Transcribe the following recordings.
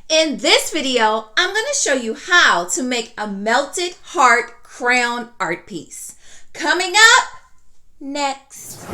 In this video, I'm going to show you how to make a melted heart crayon art piece. Coming up next.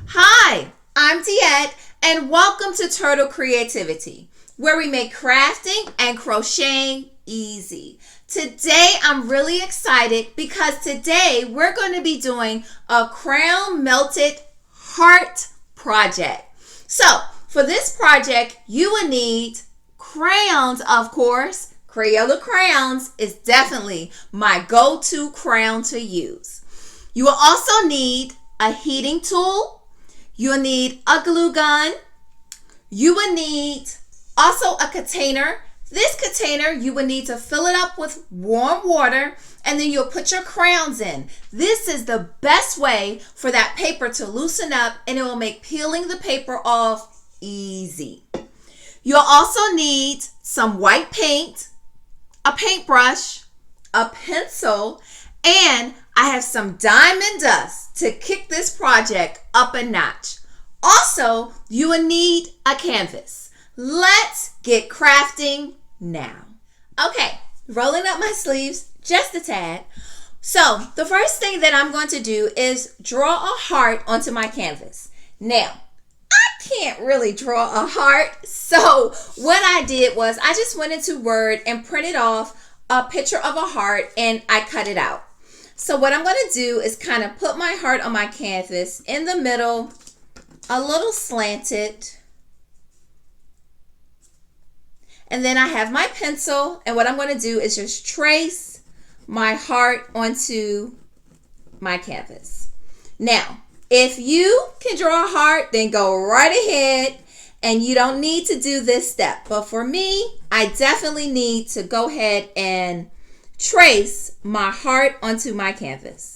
Hi, I'm Diette and welcome to Turtle Creativity, where we make crafting and crocheting easy. Today, I'm really excited because today we're going to be doing a crayon melted heart project. So, for this project, you will need crayons, of course. Crayola Crayons is definitely my go-to crayon to use. You will also need a heating tool. You will need a glue gun. You will need also a container. This container, you will need to fill it up with warm water, and then you'll put your crayons in. This is the best way for that paper to loosen up, and it will make peeling the paper off easy. You'll also need some white paint, a paintbrush, a pencil, and I have some diamond dust to kick this project up a notch. Also, you will need a canvas. Let's get crafting now. Okay, rolling up my sleeves just a tad. So, the first thing that I'm going to do is draw a heart onto my canvas. Now, I can't really draw a heart, so what I did was I just went into Word and printed off a picture of a heart and I cut it out. So what I'm going to do is kind of put my heart on my canvas in the middle, a little slanted. And then I have my pencil, and what I'm going to do is just trace my heart onto my canvas. Now, if you can draw a heart, then go right ahead, and you don't need to do this step. But for me, I definitely need to go ahead and trace my heart onto my canvas.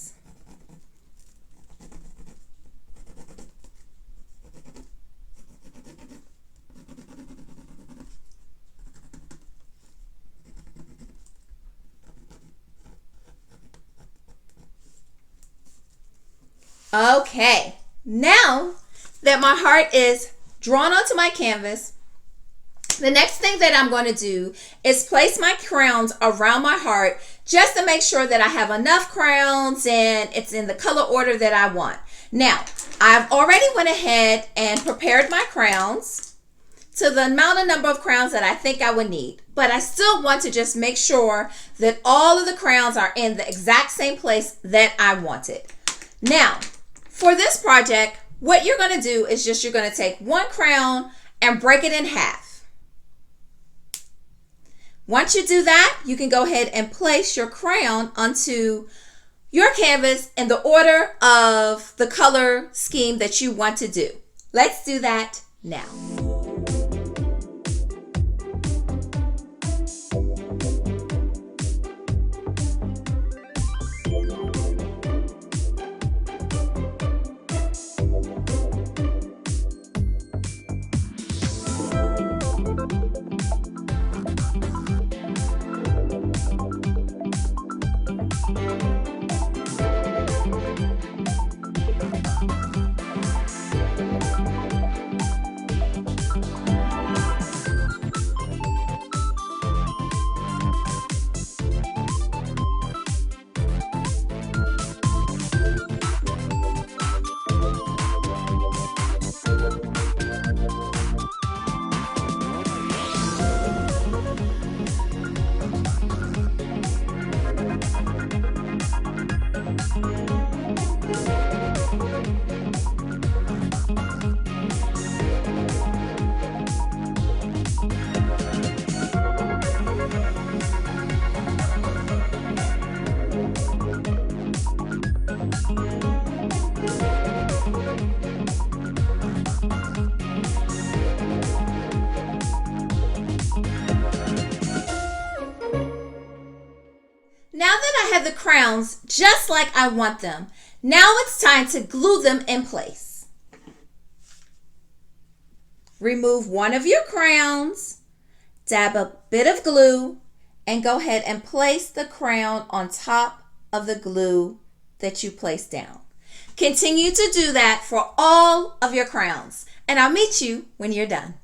Okay, now that my heart is drawn onto my canvas, the next thing that I'm going to do is place my crayons around my heart just to make sure that I have enough crayons and it's in the color order that I want. Now, I've already went ahead and prepared my crayons to the number of crayons that I think I would need, but I still want to just make sure that all of the crayons are in the exact same place that I want it. Now, for this project, what you're going to do is you're going to take one crayon and break it in half. Once you do that, you can go ahead and place your crayon onto your canvas in the order of the color scheme that you want to do. Let's do that now. Now that I have the crayons just like I want them, now it's time to glue them in place. Remove one of your crayons, dab a bit of glue, and go ahead and place the crayon on top of the glue that you placed down. Continue to do that for all of your crayons, and I'll meet you when you're done.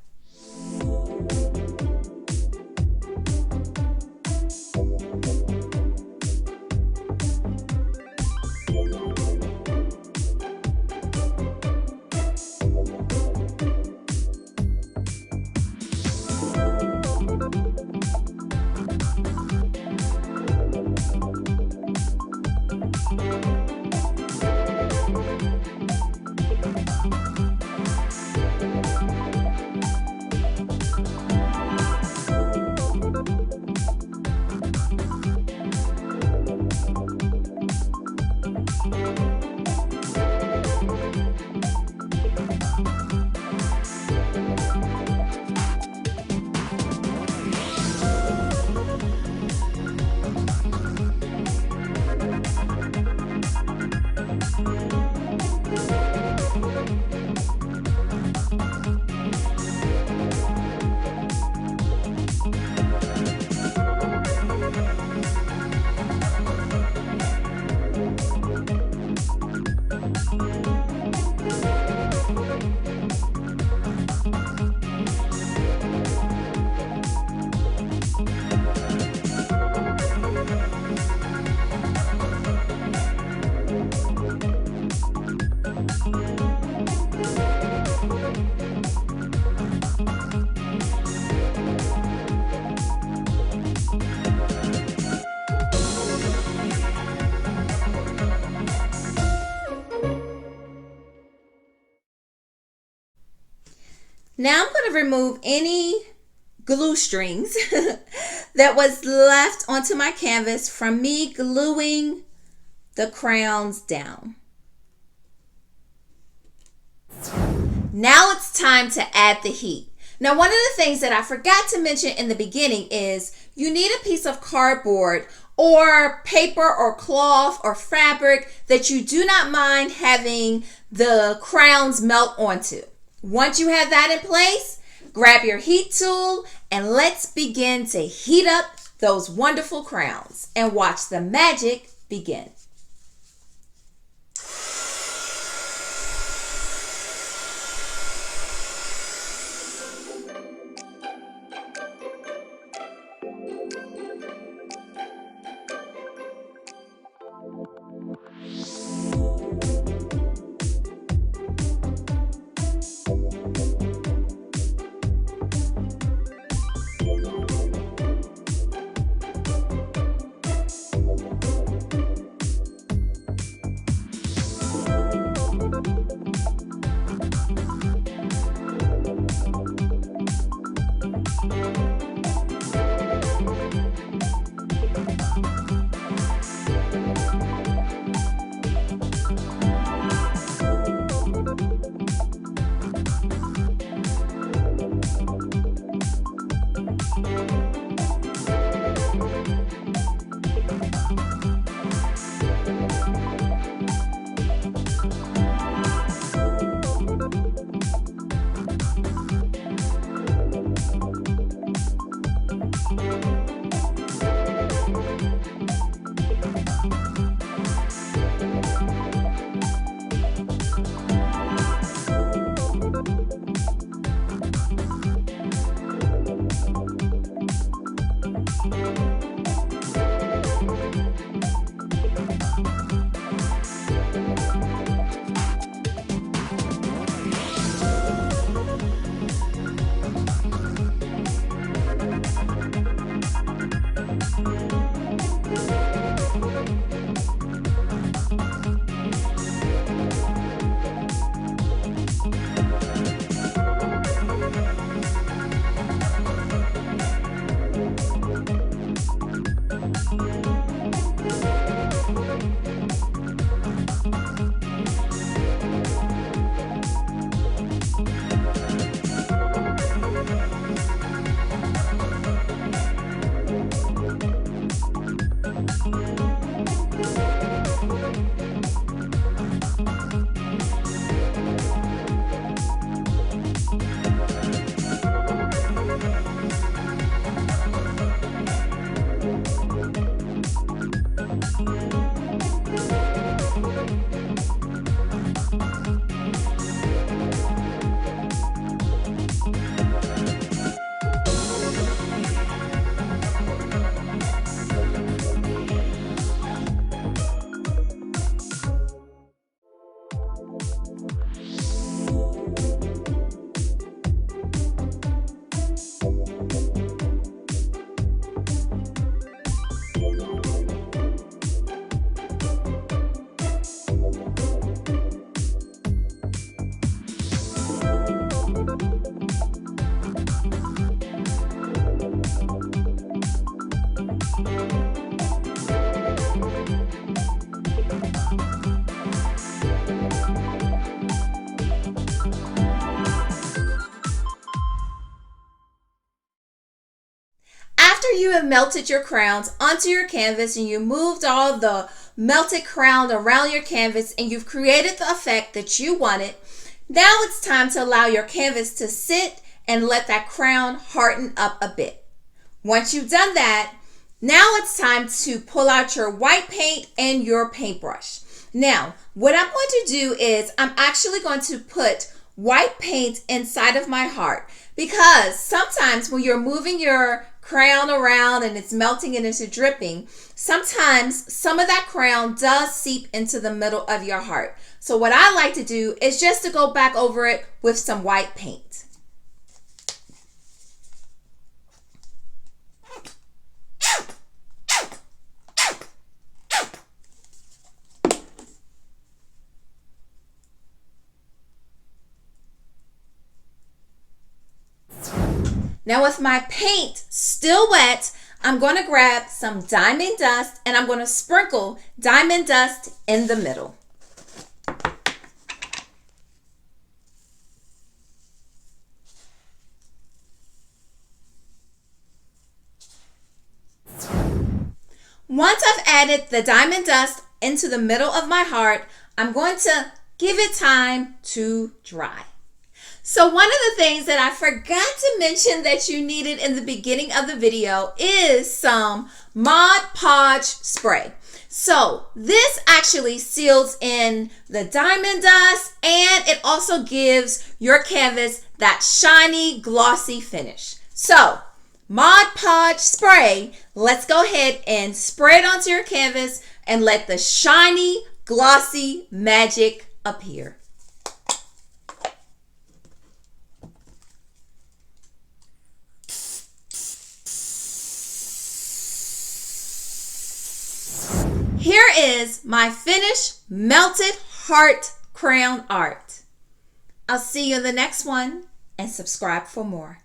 Now I'm going to remove any glue strings that was left onto my canvas from me gluing the crayons down. Now it's time to add the heat. Now, one of the things that I forgot to mention in the beginning is you need a piece of cardboard or paper or cloth or fabric that you do not mind having the crayons melt onto. Once you have that in place, grab your heat tool and let's begin to heat up those wonderful crayons and watch the magic begin. After you have melted your crayons onto your canvas and you moved all the melted crayon around your canvas and you've created the effect that you wanted, now it's time to allow your canvas to sit and let that crayon harden up a bit. Once you've done that, now it's time to pull out your white paint and your paintbrush. Now, what I'm going to do is I'm actually going to put white paint inside of my heart, because sometimes when you're moving your crayon around and it's melting and it's dripping, sometimes some of that crayon does seep into the middle of your heart. So what I like to do is just to go back over it with some white paint. Now with my paint still wet, I'm going to grab some diamond dust and I'm going to sprinkle diamond dust in the middle. Once I've added the diamond dust into the middle of my heart, I'm going to give it time to dry. So one of the things that I forgot to mention that you needed in the beginning of the video is some Mod Podge spray. So this actually seals in the diamond dust and it also gives your canvas that shiny, glossy finish. So Mod Podge spray, let's go ahead and spray it onto your canvas and let the shiny, glossy magic appear. Here is my finished melted heart crayon art. I'll see you in the next one and subscribe for more.